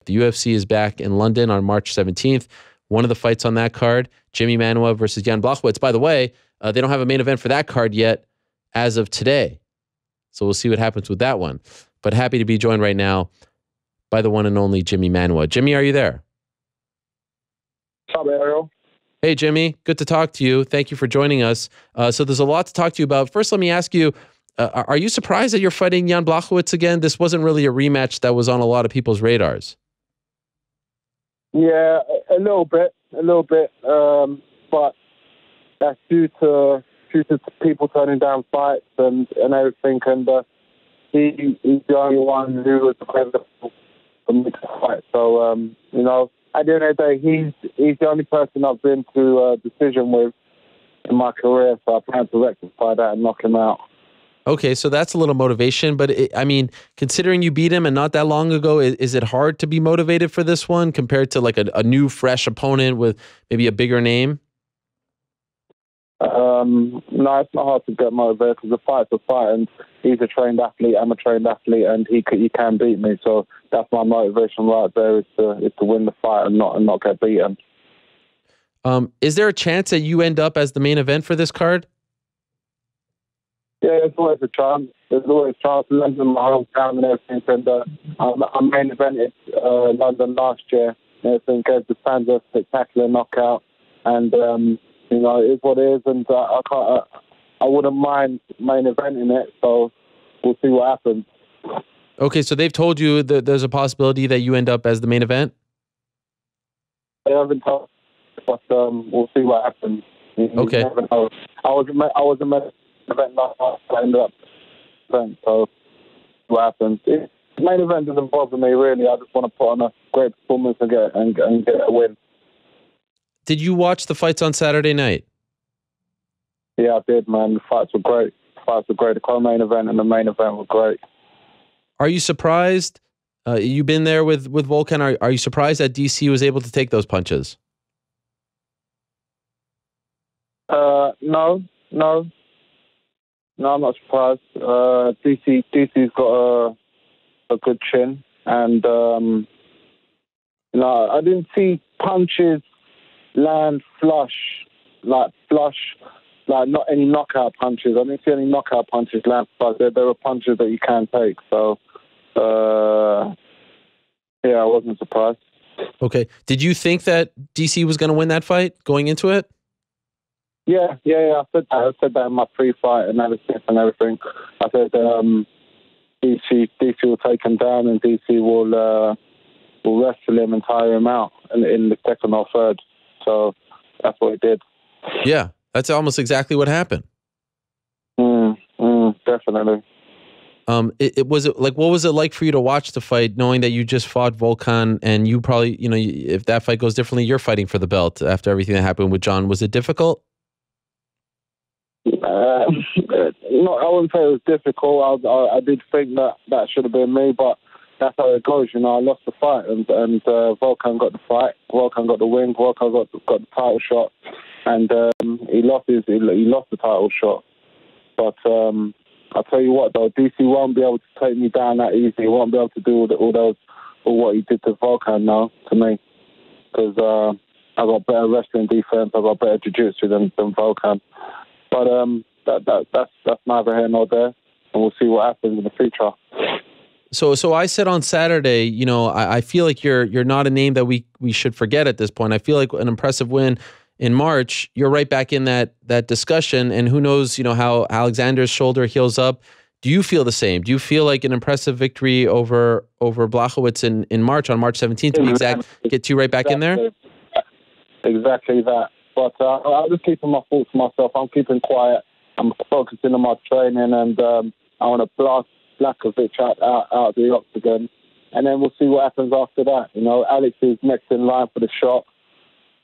The UFC is back in London on March 17th. One of the fights on that card, Jimi Manuwa versus Jan Błachowicz. By the way, they don't have a main event for that card yet as of today. So we'll see what happens with that one. But happy to be joined right now by the one and only Jimi Manuwa. Jimmy, are you there? What's up, Ariel? Hey, Jimmy. Good to talk to you. Thank you for joining us. So there's a lot to talk to you about. First, let me ask you, are you surprised that you're fighting Jan Błachowicz again? This wasn't really a rematch that was on a lot of people's radars. Yeah, a little bit. But that's due to people turning down fights and everything. And he's the only one who was available for me to fight. So, at the end of the day, he's the only person I've been to a decision with in my career. So I plan to rectify that and knock him out. Okay, so that's a little motivation, but considering you beat him and not that long ago, is it hard to be motivated for this one compared to like a new, fresh opponent with maybe a bigger name? No, it's not hard to get motivated because the fight's a fight, and he's a trained athlete, I'm a trained athlete, and he can beat me. So that's my motivation right there is to win the fight and not get beaten. Is there a chance that you end up as the main event for this card? Yeah, there's always a chance. London, my hometown and everything. And I main evented London last year. And everything gave the fans a spectacular knockout. And, it is what it is. And I wouldn't mind main eventing it. So we'll see what happens. Okay, so they've told you that there's a possibility that you end up as the main event? They haven't told me, but we'll see what happens. Okay. I was a main event last night, I ended up event, so what happens. The main event doesn't bother me really. I just want to put on a great performance and get a win. Did you watch the fights on Saturday night? Yeah, I did, man. The fights were great. The co-main event and the main event were great. Are you surprised? You've been there with Volkan. Are you surprised that DC was able to take those punches? No, I'm not surprised. DC's got a good chin, and I didn't see punches land flush, like not any knockout punches. I didn't see any knockout punches land flush. There were punches that you can take. So, I wasn't surprised. Okay. Did you think that DC was going to win that fight going into it? Yeah. I said that in my pre-fight analysis and everything. I said DC will take him down and DC will wrestle him and tire him out in the second or third. So that's what he did. Yeah, that's almost exactly what happened. Definitely. What was it like for you to watch the fight, knowing that you just fought Volkan and you probably, if that fight goes differently, you're fighting for the belt after everything that happened with John? Was it difficult? No, I wouldn't say it was difficult. I did think that should have been me, but that's how it goes. I lost the fight, and Volkan got the fight. Volkan got the win. Volkan got the title shot, and he lost the title shot. But I'll tell you what, though, DC won't be able to take me down that easy. He won't be able to do all what he did to Volkan now to me, because I got better wrestling defense. I got better jiu-jitsu than Volkan. But that's neither here nor there, and we'll see what happens in the future. So I said on Saturday, I feel like you're not a name that we should forget at this point. I feel like an impressive win in March, you're right back in that discussion, and who knows, how Alexander's shoulder heals up. Do you feel the same? Do you feel like an impressive victory over Błachowicz in March, on March 17th to be exact, get you right back in there? Exactly that. But I'm just keeping my thoughts to myself. I'm keeping quiet. I'm focusing on my training, and I want to blast Błachowicz out of the octagon, and then we'll see what happens after that. Alex is next in line for the shot,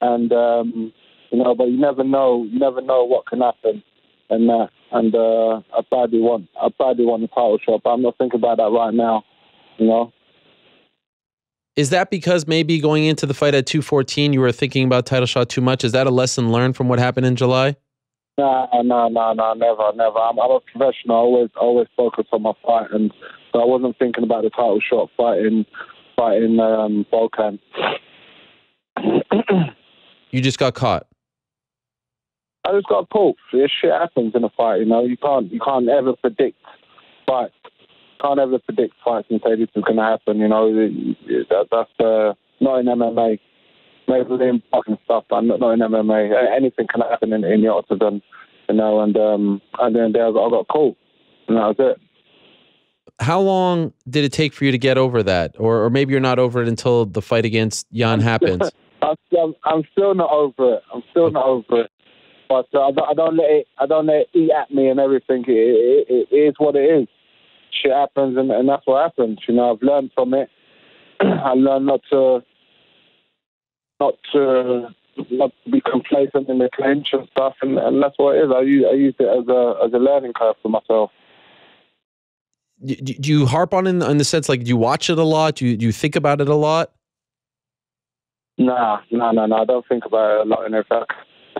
and but you never know. You never know what can happen, and I badly want the title shot, but I'm not thinking about that right now. Is that because maybe going into the fight at 214, you were thinking about title shot too much? Is that a lesson learned from what happened in July? No, never. I'm a professional. I always focus on my fight, and so I wasn't thinking about the title shot fighting fighting Volkan. You just got caught. I just got caught. This shit happens in a fight, you know. You can't ever predict fights. Can't ever predict fights and say this is going to happen, you know. That's not in MMA. Maybe in fucking stuff, but not in MMA. Anything can happen in the octagon, you know. And then I got caught, and that was it. How long did it take for you to get over that, or maybe you're not over it until the fight against Jan happens? I'm still not over it. I'm still not over it. But I don't let it eat at me and everything. It is what it is. Shit happens, and that's what happens. You know, I've learned from it. I learned not to be complacent in the clinch and stuff, and that's what it is. I use it as a learning curve for myself. Do you harp on it in the sense, like, do you watch it a lot? Do you think about it a lot? No. I don't think about it a lot. And if I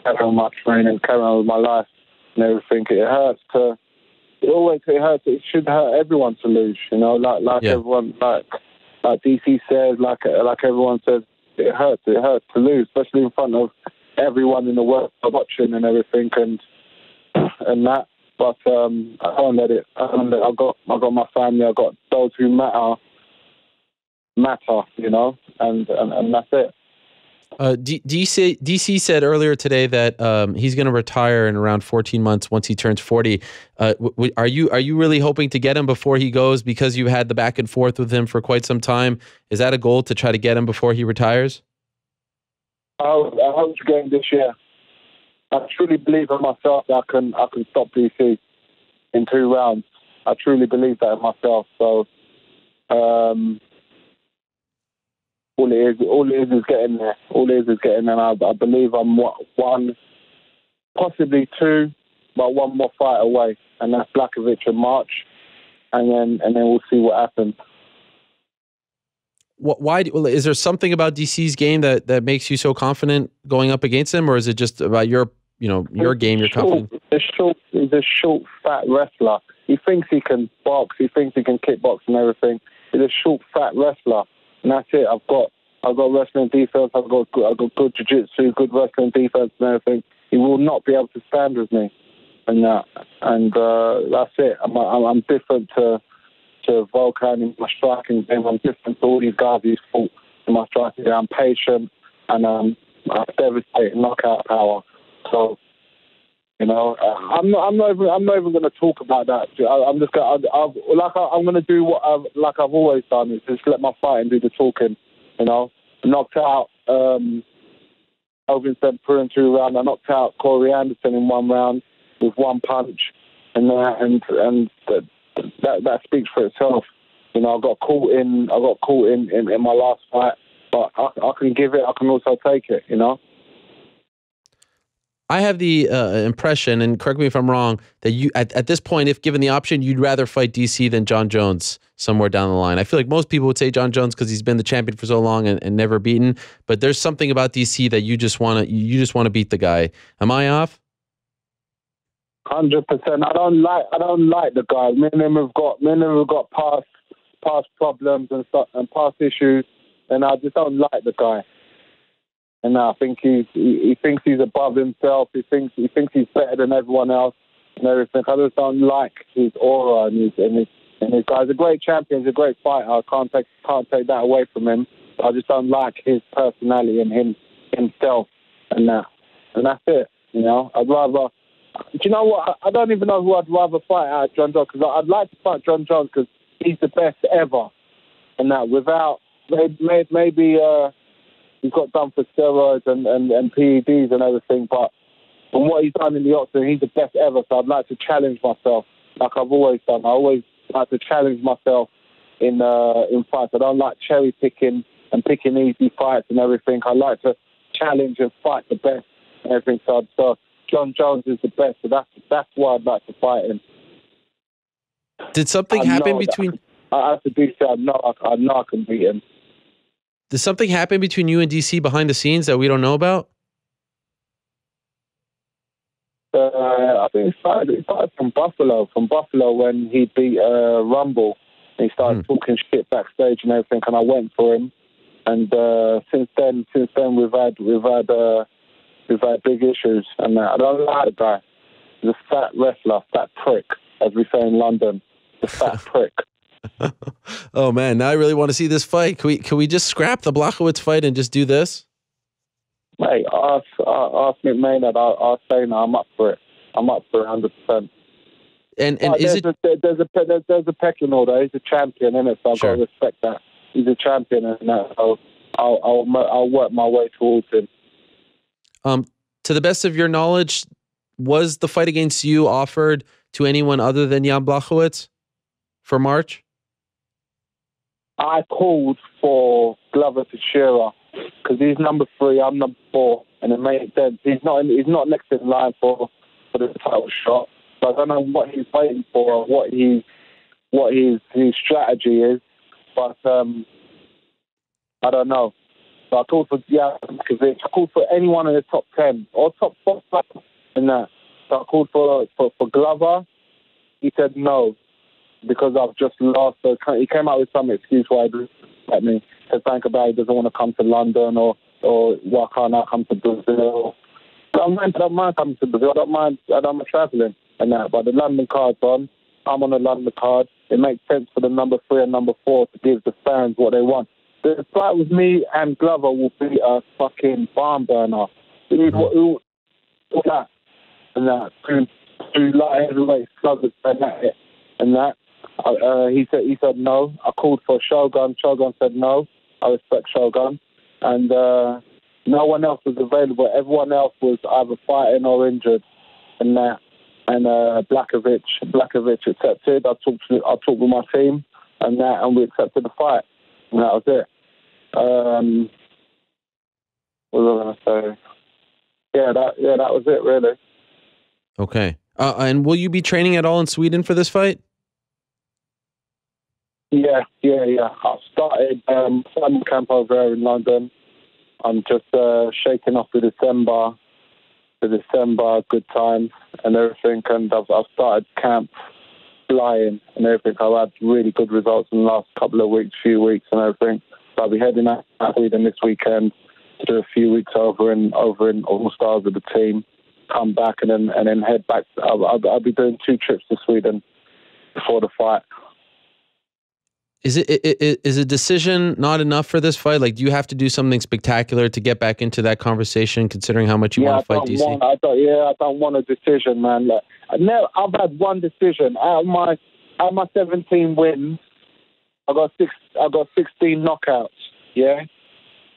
carry on my training, carry on with my life and everything, it hurts. It should hurt everyone to lose. You know, like everyone, like DC says, like everyone says, it hurts to lose, especially in front of everyone in the world watching and everything, and that. But I don't let it. I got my family. I got those who matter. You know, and that's it. DC said earlier today that he's going to retire in around 14 months once he turns 40. Are you really hoping to get him before he goes, because you had the back and forth with him for quite some time? Is that a goal, to try to get him before he retires? I hope to get him this year. I truly believe in myself that I can stop DC in 2 rounds. I truly believe that in myself. So all it is getting there. All it is getting there. And I believe I'm one, possibly 2, but 1 more fight away, and that's Błachowicz in March, and then we'll see what happens. Why is there something about DC's game that makes you so confident going up against him, or is it just about your game? You're confident. He's a short, fat wrestler. He thinks he can box. He thinks he can kickbox and everything. He's a short, fat wrestler, and that's it. I've got wrestling defense. I've got good jiu-jitsu, good wrestling defense and everything. He will not be able to stand with me, and that's it. I'm different to Volkan in my striking game. I'm different to all these guys he's fought in my striking game. I'm patient, and I have devastating knockout power. So, you know, I'm not even going to talk about that. I'm going to do what I've always done, is just let my fighting do the talking. You know, knocked out Elvin St. in 2 rounds. I knocked out Corey Anderson in 1 round with 1 punch, and that speaks for itself. You know, I got caught in my last fight, but I can give it. I can also take it. You know. I have the impression, and correct me if I'm wrong, that you at this point, if given the option, you'd rather fight DC than Jon Jones somewhere down the line. I feel like most people would say Jon Jones because he's been the champion for so long and never beaten. But there's something about DC that you just want to beat the guy. Am I off? 100%. I don't like the guy. Me and him have got past problems and stuff and past issues, and I just don't like the guy. And I think he thinks he's above himself. He thinks he's better than everyone else and everything. I just don't like his aura and his guy's a great champion. He's a great fighter. I can't take that away from him. But I just don't like his personality and himself and that. And that's it. You know, I'd rather. Do you know what? I don't even know who I'd rather fight out Jon Jones, because I'd like to fight Jon Jones because he's the best ever. And that without maybe. He's got done for steroids and PEDs and everything, but from what he's done in the octagon, he's the best ever. So I'd like to challenge myself, like I've always done. I always like to challenge myself in fights. I don't like cherry picking and picking easy fights and everything. I like to challenge and fight the best and everything. So Jon Jones is the best. So that's why I'd like to fight him. Did something happen between? I have to do so. I know I can beat him. Did something happen between you and DC behind the scenes that we don't know about? I think it started from Buffalo when he beat Rumble And he started talking shit backstage and everything, and I went for him. And since then we've had big issues. And I don't like the guy. He's a fat wrestler, fat prick, as we say in London. The fat prick. Oh man, now I really want to see this fight. Can we just scrap the Błachowicz fight and just do this? Mate, ask McMahon. I'll say no. I'm up for it. I'm up for it 100%. And is there's a pecking order. He's a champion, isn't it? So I've got to respect that. He's a champion, and I'll work my way towards him. To the best of your knowledge, was the fight against you offered to anyone other than Jan Błachowicz for March? I called for Glover Teixeira because he's number 3, I'm number 4, and it made sense. He's not next in line for the title shot. So I don't know what he's waiting for or what his strategy is, but I don't know. So I called for Jan Błachowicz. I called for anyone in the top 10 or top 4 in that. So I called for Glover. He said no because I've just lost. So he came out with some excuse why he didn't let me. To think about he doesn't want to come to London or why can't I come to Brazil? I don't mind coming to Brazil. I don't mind travelling and that. But the London card's on. I'm on the London card. It makes sense for the number 3 and number 4 to give the fans what they want. The fight with me and Glover will be a fucking barn burner. Who that? And that. Two light heavyweight sluggers and that. He said no. I called for Shogun. Shogun said no. I respect Shogun. And no one else was available. Everyone else was either fighting or injured. And that. And Błachowicz accepted. I talked with my team and that, and we accepted the fight. And that was it. What was I going to say? Yeah, that was it, really. Okay. And will you be training at all in Sweden for this fight? Yeah. I started summer camp over there in London. I'm just shaking off the December good times and everything, and I've started camp flying and everything. I've had really good results in the last few weeks and everything. So I'll be heading out to Sweden this weekend to do a few weeks over in All Stars with the team. Come back and then head back. I'll be doing 2 trips to Sweden before the fight. Is a decision not enough for this fight? Like, do you have to do something spectacular to get back into that conversation, considering how much you want to fight DC? I don't want a decision, man. I've had one decision. Out of my 17 wins, I got 16 knockouts, yeah?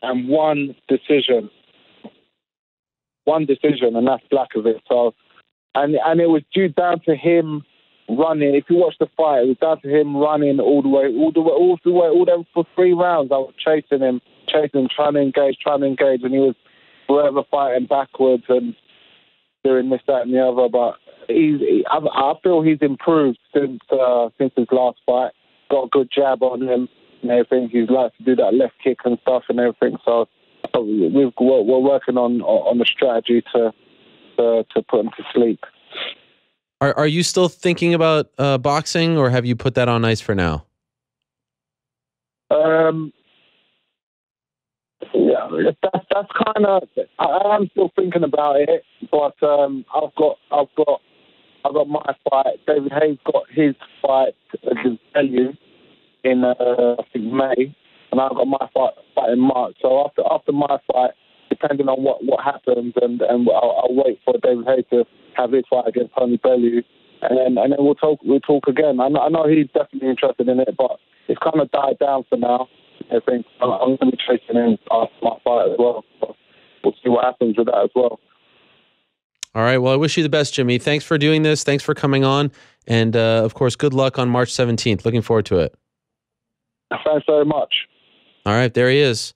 And one decision, and that's Błachowicz. So, and it was due down to him running. If you watch the fight, it was down to him running all the way for 3 rounds. I was chasing him, trying to engage, and he was forever fighting backwards and doing this, that, and the other. But I feel he's improved since his last fight. Got a good jab on him and everything. He's likes to do that left kick and stuff and everything. So we're working on the strategy to put him to sleep. Are you still thinking about boxing, or have you put that on ice for now? Yeah, that's kind of. I am still thinking about it, but I've got my fight. David Hayes got his fight against Bellew in I think May, and I've got my fight in March. So after my fight, depending on what happens, and I'll wait for David Hayes to have his fight against Tony Bellew, and then we'll talk again. I know he's definitely interested in it, but it's kind of died down for now. I think I'm going to be chasing him after my fight as well. So we'll see what happens with that as well. All right. Well, I wish you the best, Jimmy. Thanks for doing this. Thanks for coming on. And, of course, good luck on March 17th. Looking forward to it. Thanks very much. All right. There he is.